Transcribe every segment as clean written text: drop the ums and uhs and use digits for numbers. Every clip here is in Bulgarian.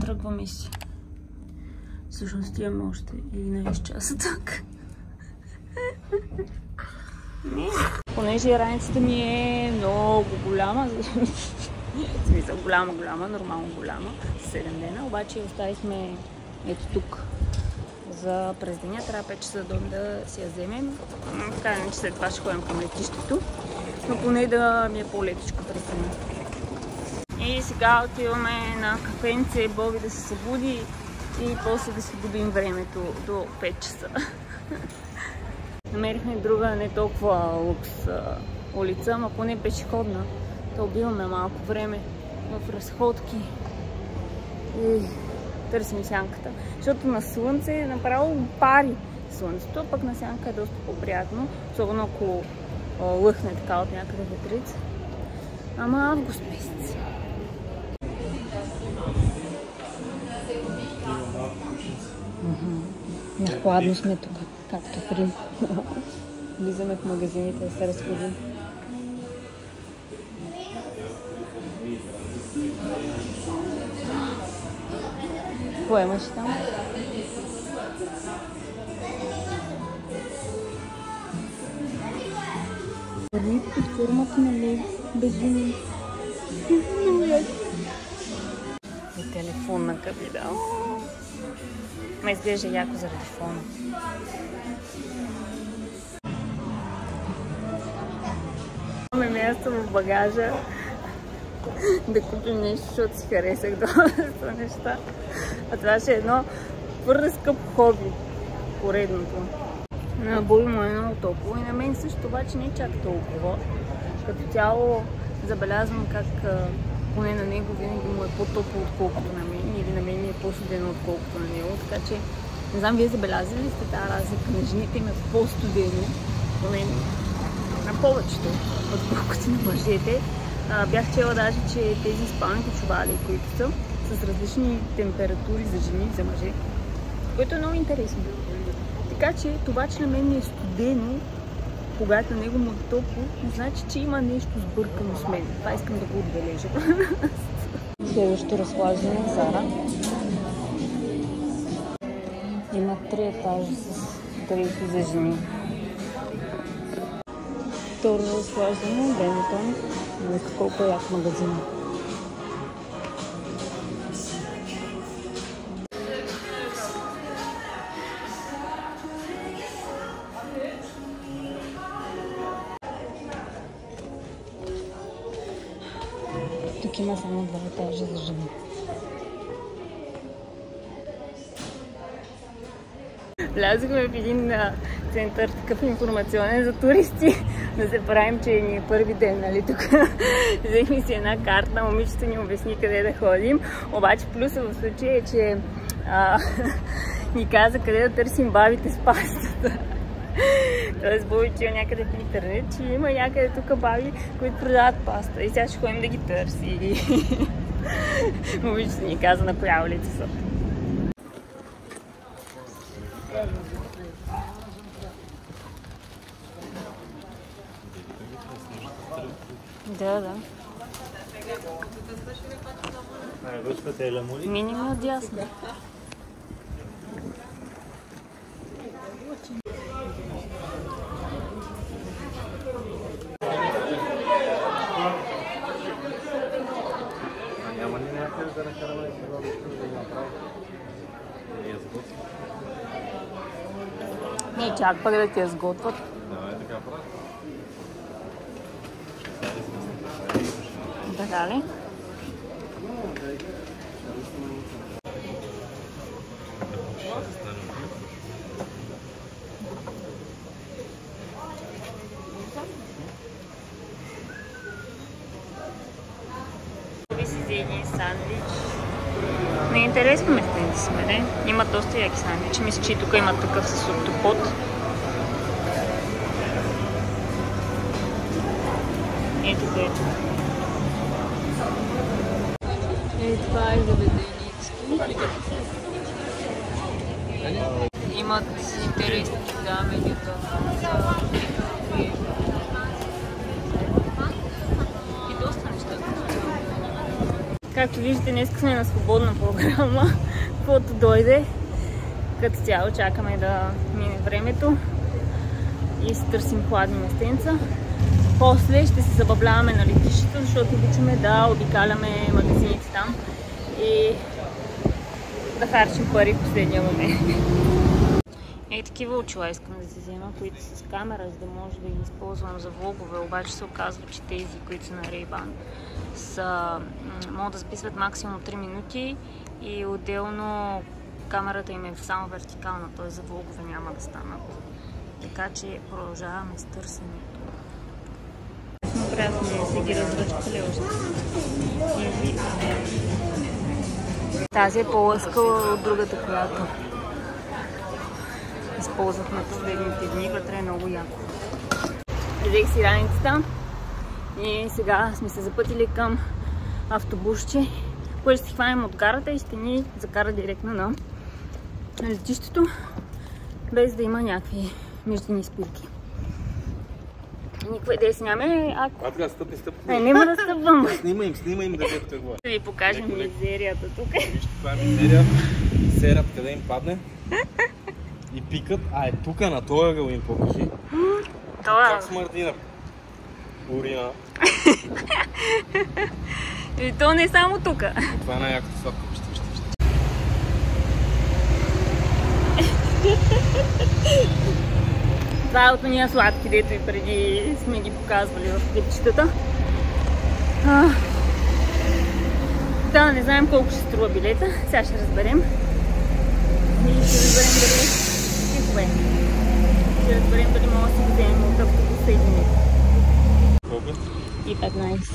Тръгваме си. Всъщност имаме още 11 часа так. Понеже раницата ми е много голяма, в смисъл голяма, нормално голяма, 7 дена, обаче оставихме ето тук за през деня, трябва 5 часа дом да си я вземем. Така не, че след това ще ходим към летището, но поне да ми е по-летичко през деня. И сега отиваме на кафенце, Боби да се събуди и после да си будим времето до 5 часа. Намерихме друга не толкова лукс улица, ама поне пешеходна. Да убиваме малко време в разходки и търсим сянката. Защото на слънце направо пари слънцето, пък на сянка е доста по-приятно. Особено ако лъхне така от някъде ветрица. Ама август месец. Нахладно сме тук, както в Рим. Влизаме в магазините да се разходим. Какво имаш там? Върни под формата на лев, безумие. И телефонна кабина. Ме изглежда яко заради фона. Имаме място в багажа да купим нещо, защото си харесах доста неща. А това ще е едно твърде скъпо хоби. Поредното. На Боби му е много топло и на мен също, обаче не чак толкова. Като цяло забелязвам как поне на него винаги му е по-топло отколкото на мен или на мен е по-студено отколкото на него. Така че не знам, вие забелязали ли сте тази разлика на жените им е по-студено, поне на повечето, отколкото на мъжете. Бях чела даже, че тези спалните чували, които са с различни температури за жени и за мъже, което е много интересно. Така че това, че на мен ми е студено, когато на него му е топло, не значи, че има нещо сбъркано с мен. Това искам да го отбележа. Следващото разхлаждане е Зара. Има 3 етажа с дрехи за жени. Второ разхлаждане, Бенетон. Вижте колко е як магазин. Тук има само 2 етажа за жени. Влязохме в един център, такъв информационен за туристи. Да се правим, че ни е първи ден, нали тук. Взехме си една карта, момичето ни обясни къде да ходим. Обаче плюса в случая е, че ни каза къде да търсим бабите с пастата. Тоест Боби чуя някъде в интернет, че има някъде тук баби, които продават паста. И сега ще ходим да ги търси. Момичето ни каза на коя улица са. Да. Минимум отдясно. Не чак пък да ти я сготвят. Така ли? Ви си взе един сандвич. Не е интересно местенци сме, не? Има доста яки сандвичи. Мисля, че и тук има такъв с октопод. Ето ето. Това е заведенички. Имат интересни менюта. И доста неща. Както виждате, днес сме на свободна програма. Каквото дойде, като цяло чакаме да мине времето и си търсим хладни местенца. После ще се забавляваме на летището, защото обичаме да обикаляме магазините там и да харчим пари в последния момент. Ей, такива очила искам да си взема, които са с камера, за да може да ги използвам за влогове, обаче се оказва, че тези, които са на Ray-Ban, могат да записват максимум 3 минути и отделно камерата им е само вертикална, т.е. за влогове няма да станат. Така че продължаваме с търсенето. Добре, сме се ги разръчкали още. Тази е по-лъскала от другата, която използвахме последните дни. Вътре е много яко. Взех си раницата и сега сме се запътили към автобусче, което ще си хванем от гарата и ще ни закара директно на летището, без да има някакви междинни спирки. Никаква идея си нямаме. Така, стъпни. Няма да стъпвам. Снимай им да те тръгва. Ще ви покажем мизерията тук. Вижте, това е мизерия. Серат къде им падне. И пикат. А е тук, на този ъгъл им покажи. Как смърди на урина. И то не е само тук. Това е най-якото сладко. Това е от ония сладки, дето и преди сме ги показвали в клипчетата. Да, не знаем колко ще струва билета. Сега ще разберем. И ще разберем дали... Ще разберем дали мога да си вземем от автобуса или не. Колко? И 15.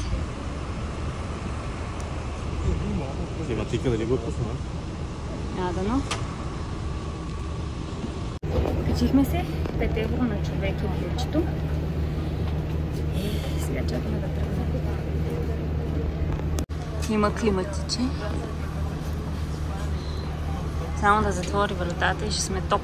Има тика дали го пусна? Дано. Качихме се. 5 евро на човек и ключето. И сега чакаме да тръгнем. Има климатиче. Само да затвори вратата и ще сме топ.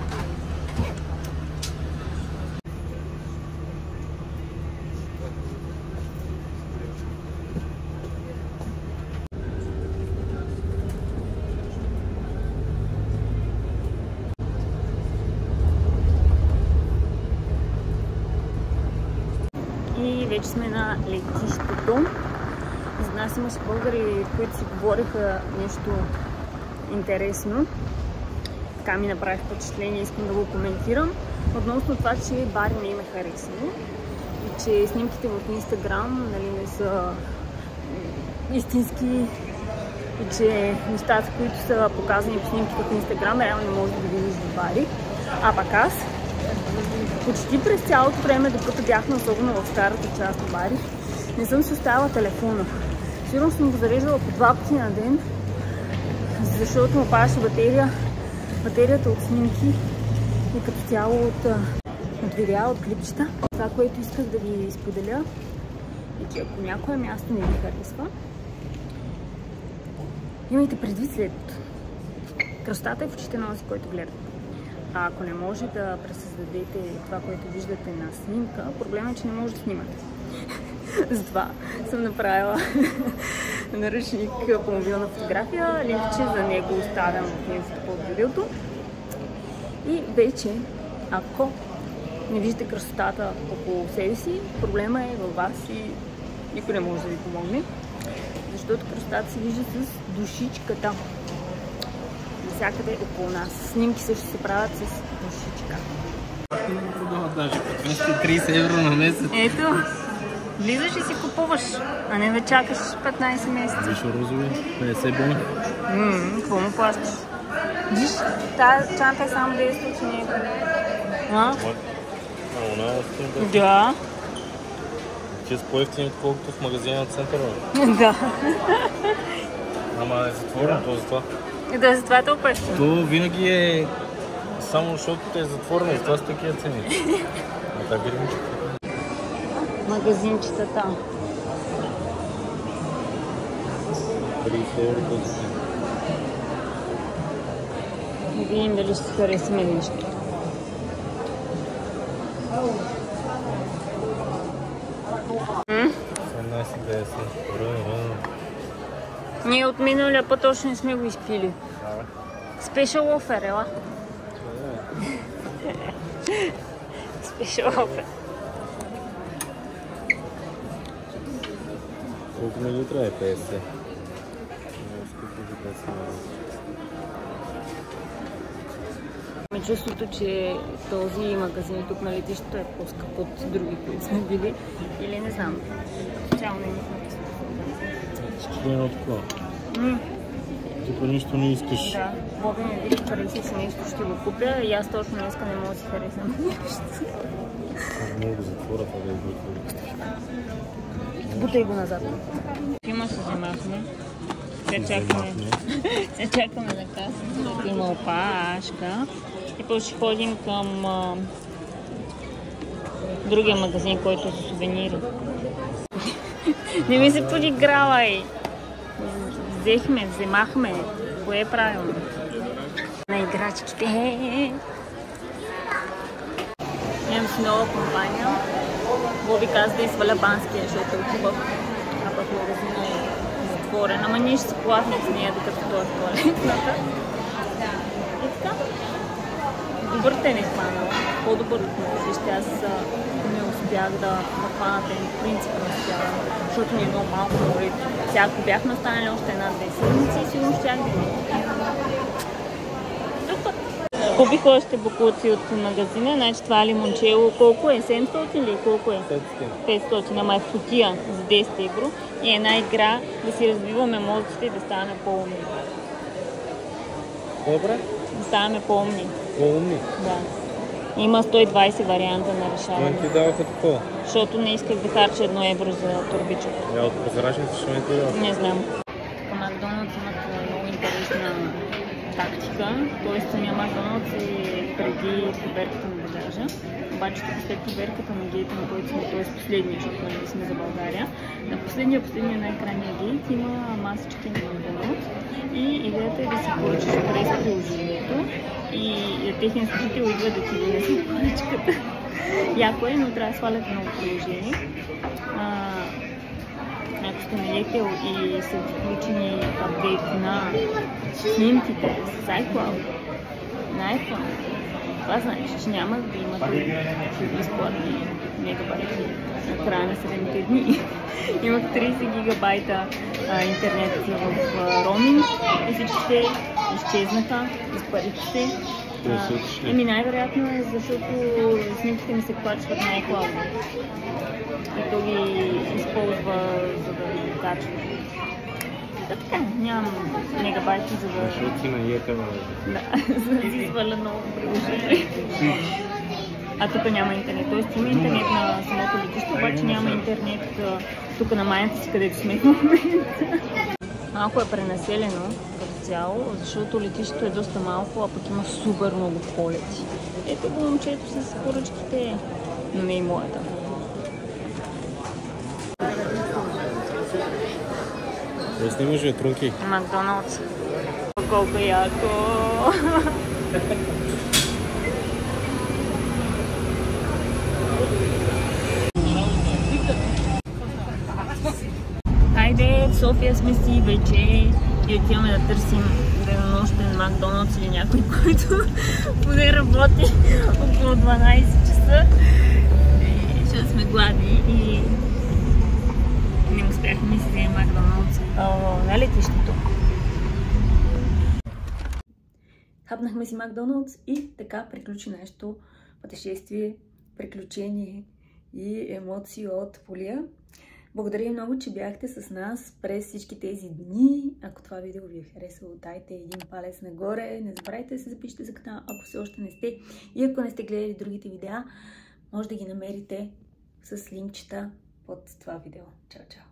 И вече сме на летището. За нас имаше българи, които си говориха нещо интересно. Така ми направи впечатление, искам да го коментирам. Относно това, че Бари не им е харесало и че снимките в Инстаграм, нали, не са истински и че нещата, които са показани в снимките в Инстаграм, реално не може да ги видиш в Бари. А пак аз почти през цялото време, докато бяхме, особено в старата част на Бари, не съм си оставила телефона. Сигурно съм го зареждала по 2 пъти на ден, защото му падаше батерията от снимки и като цяло от видеа, от клипчета. Това, което исках да ви споделя, е, че ако някое място не ви харесва, имайте предвид следното. Красотата е в очите на този, който гледате. А ако не може да пресъздадете това, което виждате на снимка, проблемът е, че не може да снимате. Затова съм направила наръчник по мобилна фотография. Линкче за него оставям в инфото под видеото. И вече, ако не виждате красотата около себе си, проблема е във вас и никой не може да ви помогне. Защото красотата се вижда с душичката. Навсякъде около нас. Снимки също се правят с душичка. Даже по 230 евро на месец. Ето, влизаш и си купуваш, а не да чакаш 15 месеца. Виж розови, 50 бона. Какво му плащаш? Виж, тази чанта е само 10 евро. Она е Да. Че с по-ефтини, отколкото в магазина на центъра. Да. Ама е затворено, то затова. Да, затова е толкова ефтино. То винаги е само защото е затворено и това са такива цени. А така гримичка. Магазинчетата. 30 евро този. Да видим дали ще харесаме нещо. Ние от миналия път още не сме го изпили. Спешъл офер, ела. Спешъл офер. Колко милилитра е 50? Ме чувството, че този магазин тук на летището е по-скъп от други, които сме били. Или не знам. Цяло не имахме късмет. Ще е едно такова. Типа нищо не искаш. Да. Боби ми вика, хареса си нещо, ще го купя и аз точно днеска не мога да си харесам нещо. Аз мога да затворя това да изготвя. Бутай го назад. Филма се вземахме. Се чакаме на каса, защото има опашка. И после ще ходим към другия магазин, който е за сувенири. Не ми се подигравай! Вземахме. Кое е правилно? На играчките. Имам си нова компания. Боби каза да изваля банския, защото е хубав. А пък магазина е затворен. Ама ние ще се плахнем с нея, докато той е в туалетната. И така. Добър те не хванала. По-добър от моят. Вижте, аз не успях да хвана те. В принцип не успявам. Защото ни е много малко море. Сега ако бяхме останали още една-две седмици, сигурно щях да имам. Друг път. Купих още бокуци от магазина, значи това лимончело колко е? 700 или колко е? 500, ама е в кутия за 10 евро и една игра да си развиваме мозъците и да ставаме по-умни. Добре? Да ставаме по-умни. По-умни? Да. Има 120 варианта на решаване. Не ти даваха такова? Защото не исках да харча 1 евро за турбичък. От прозрачните ще не ти даваха? Не знам. Макдоналдс имат много интересна тактика, т.е. самия Макдоналдс е преди проверката на багажа, обаче след проверката на гейта, на който сме, т.е. последния, защото ние сме за България, на последния най-крайния гейт има масички на Макдоналдс и идеята е да си поръчаш през приложението и техният служител идва да ти донесе поръчката. Яко е, но трябва да сваляте много приложение. Ако сте налекал и са включени апдейт на снимките с iCloud на iPhone, това знаеш, че няма да имате безплатни мегабайти на края на 7-те дни. Имах 30 гигабайта интернет в роуминг и всичките изчезнаха, изпарих се. Най-вероятно е, защото снимките ми се качват на iCloud. И то ги използва, за да ги качва. Така, нямам мегабайти, за да... Защото си наекава. Да, за да си сваля ново приложение. А тук няма интернет. Тоест има интернет на самото летище, обаче няма интернет тук на майната си, където сме в момента. Малко е пренаселено като цяло, защото летището е доста малко, а пък има супер много полети. Ето го момчето с поръчките, но не и моята. Да снимаш ветрунки. Макдоналдс. Колко яко! Хайде, в София сме си вече и отиваме да търсим денонощен Макдоналдс или някой, който поне работи около 12 часа. Защото сме гладни и не успяхме да си вземем Макдоналдс на летището. Хапнахме си Макдоналдс и така приключи нашето пътешествие, приключение и емоции от Полия. Благодаря ви много, че бяхте с нас през всички тези дни. Ако това видео ви е харесало, дайте един палец нагоре. Не забравяйте да се запишете за канала, ако все още не сте. И ако не сте гледали другите видеа, може да ги намерите с линкчета под това видео. Чао, чао!